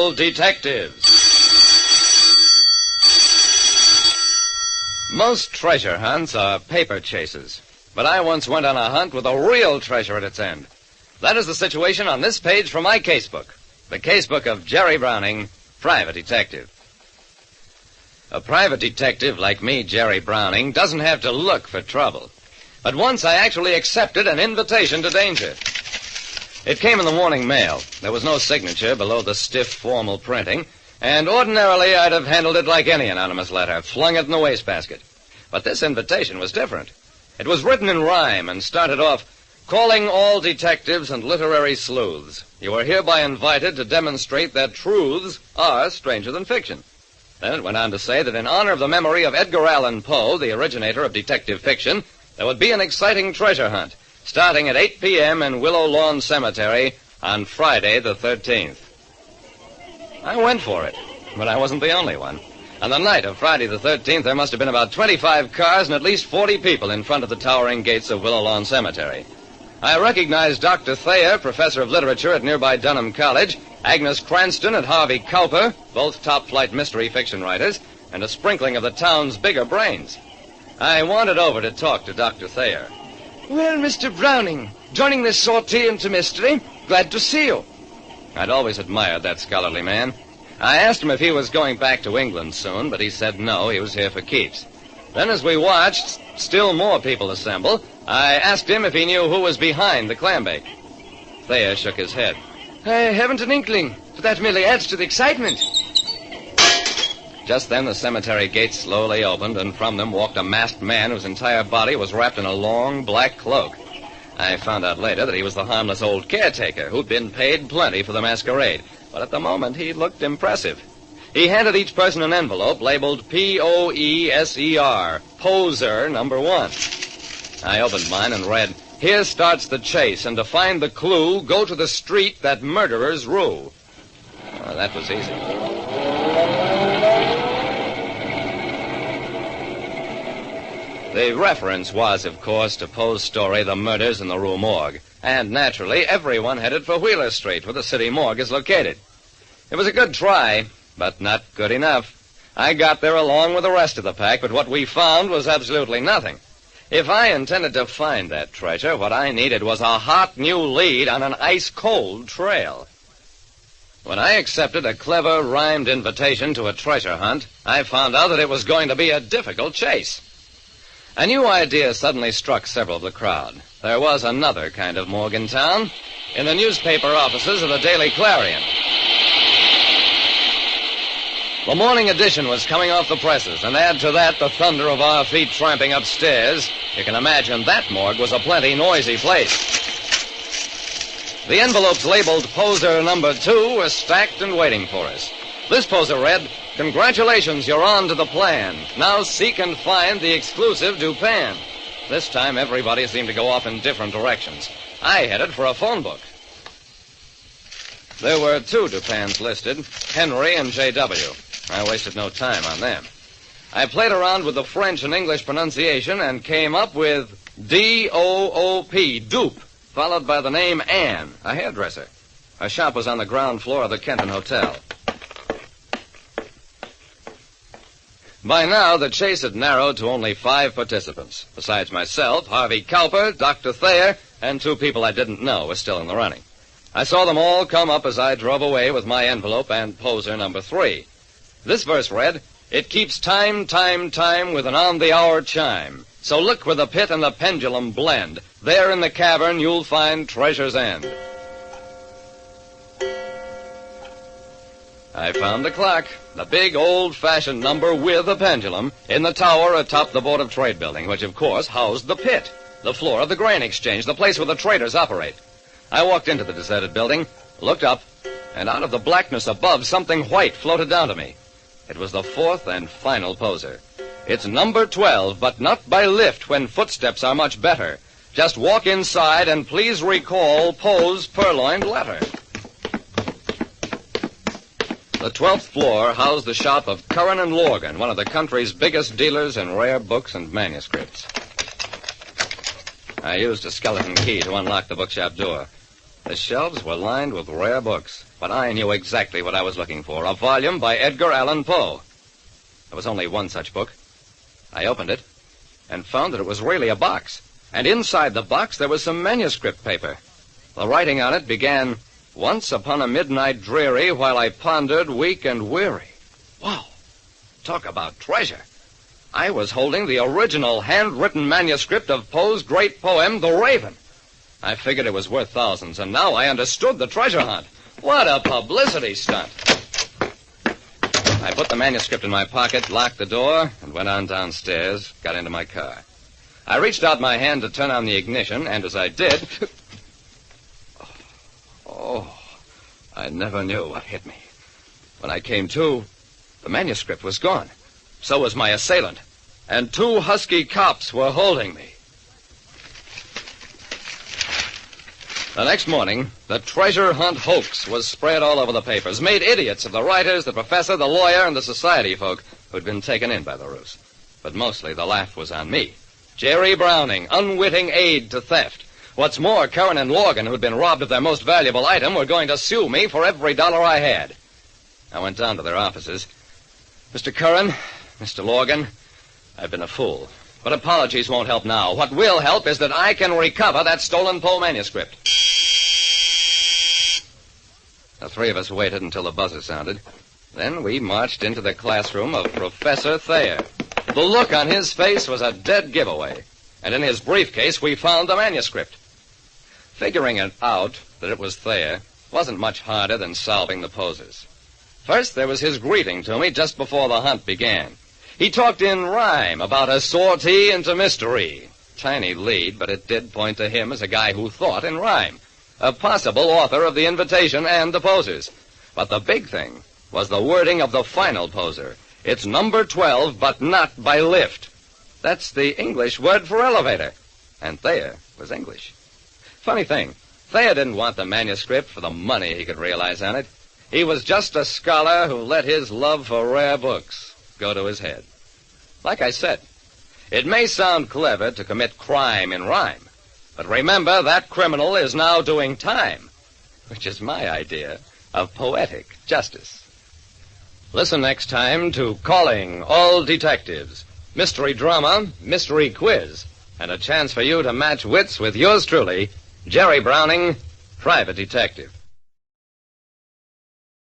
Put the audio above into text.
AllDetectives. Most treasure hunts are paper chases, but I once went on a hunt with a real treasure at its end. That is the situation on this page from my casebook, the casebook of Jerry Browning, private detective. A private detective like me, Jerry Browning, doesn't have to look for trouble. But once I actually accepted an invitation to danger. It came in the morning mail. There was no signature below the stiff, formal printing, and ordinarily I'd have handled it like any anonymous letter, flung it in the wastebasket. But this invitation was different. It was written in rhyme and started off, "Calling all detectives and literary sleuths. You are hereby invited to demonstrate that truths are stranger than fiction." Then it went on to say that in honor of the memory of Edgar Allan Poe, the originator of detective fiction, there would be an exciting treasure hunt starting at 8 p.m. in Willow Lawn Cemetery on Friday the 13th. I went for it, but I wasn't the only one. On the night of Friday the 13th, there must have been about 25 cars and at least 40 people in front of the towering gates of Willow Lawn Cemetery. I recognized Dr. Thayer, professor of literature at nearby Dunham College, Agnes Cranston and Harvey Cowper, both top-flight mystery fiction writers, and a sprinkling of the town's bigger brains. I wandered over to talk to Dr. Thayer. "Well, Mr. Browning, joining this sortie into mystery, glad to see you." I'd always admired that scholarly man. I asked him if he was going back to England soon, but he said no, he was here for keeps. Then as we watched still more people assemble, I asked him if he knew who was behind the clambake. Thayer shook his head. "I haven't an inkling, but that merely adds to the excitement." Just then the cemetery gates slowly opened, and from them walked a masked man whose entire body was wrapped in a long black cloak. I found out later that he was the harmless old caretaker who'd been paid plenty for the masquerade, but at the moment he looked impressive. He handed each person an envelope labeled Poeser, Poser number 1. I opened mine and read, "Here starts the chase, and to find the clue, go to the street that murderers rue." Well, that was easy. The reference was, of course, to Poe's story, The Murders in the Rue Morgue. And naturally, everyone headed for Wheeler Street, where the city morgue is located. It was a good try, but not good enough. I got there along with the rest of the pack, but what we found was absolutely nothing. If I intended to find that treasure, what I needed was a hot new lead on an ice-cold trail. When I accepted a clever, rhymed invitation to a treasure hunt, I found out that it was going to be a difficult chase. A new idea suddenly struck several of the crowd. There was another kind of morgue in town, in the newspaper offices of the Daily Clarion. The morning edition was coming off the presses, and add to that the thunder of our feet tramping upstairs. You can imagine that morgue was a plenty noisy place. The envelopes labeled Poser number 2 were stacked and waiting for us. This poser read, "Congratulations, you're on to the plan. Now seek and find the exclusive Dupin." This time, everybody seemed to go off in different directions. I headed for a phone book. There were 2 Dupins listed, Henry and J.W. I wasted no time on them. I played around with the French and English pronunciation and came up with D-O-O-P, Dupe, followed by the name Anne, a hairdresser. Her shop was on the ground floor of the Kenton Hotel. By now, the chase had narrowed to only 5 participants. Besides myself, Harvey Cowper, Dr. Thayer, and 2 people I didn't know were still in the running. I saw them all come up as I drove away with my envelope and Poser number 3. This verse read, "It keeps time, time, time with an on-the-hour chime. So look where the pit and the pendulum blend. There in the cavern you'll find treasure's end." I found the clock, the big old-fashioned number with a pendulum, in the tower atop the Board of Trade building, which, of course, housed the pit, the floor of the grain exchange, the place where the traders operate. I walked into the deserted building, looked up, and out of the blackness above, something white floated down to me. It was the 4th and final poser. It's number 12, but not by lift when footsteps are much better. Just walk inside and please recall Poe's purloined letter. The 12th floor housed the shop of Curran and Lorgan, one of the country's biggest dealers in rare books and manuscripts. I used a skeleton key to unlock the bookshop door. The shelves were lined with rare books, but I knew exactly what I was looking for, a volume by Edgar Allan Poe. There was only one such book. I opened it and found that it was really a box, and inside the box there was some manuscript paper. The writing on it began, "Once upon a midnight dreary, while I pondered, weak and weary." Wow! Talk about treasure. I was holding the original handwritten manuscript of Poe's great poem, The Raven. I figured it was worth thousands, and now I understood the treasure hunt. What a publicity stunt. I put the manuscript in my pocket, locked the door, and went on downstairs, got into my car. I reached out my hand to turn on the ignition, and as I did... I never knew what hit me. When I came to, the manuscript was gone. So was my assailant. And 2 husky cops were holding me. The next morning, the treasure hunt hoax was spread all over the papers, made idiots of the writers, the professor, the lawyer, and the society folk who'd been taken in by the ruse. But mostly the laugh was on me. Jerry Browning, unwitting aid to theft. What's more, Curran and Logan, who'd been robbed of their most valuable item, were going to sue me for every dollar I had. I went down to their offices. "Mr. Curran, Mr. Logan, I've been a fool. But apologies won't help now. What will help is that I can recover that stolen Poe manuscript." The 3 of us waited until the buzzer sounded. Then we marched into the classroom of Professor Thayer. The look on his face was a dead giveaway. And in his briefcase, we found the manuscript. Figuring it out that it was Thayer wasn't much harder than solving the posers. First, there was his greeting to me just before the hunt began. He talked in rhyme about a sortie into mystery. Tiny lead, but it did point to him as a guy who thought in rhyme. A possible author of the invitation and the posers. But the big thing was the wording of the final poser. It's number 12, but not by lift. That's the English word for elevator. And Thayer was English. Funny thing, Thayer didn't want the manuscript for the money he could realize on it. He was just a scholar who let his love for rare books go to his head. Like I said, it may sound clever to commit crime in rhyme, but remember that criminal is now doing time, which is my idea of poetic justice. Listen next time to Calling All Detectives. Mystery drama, mystery quiz, and a chance for you to match wits with yours truly, Jerry Browning, Private Detective.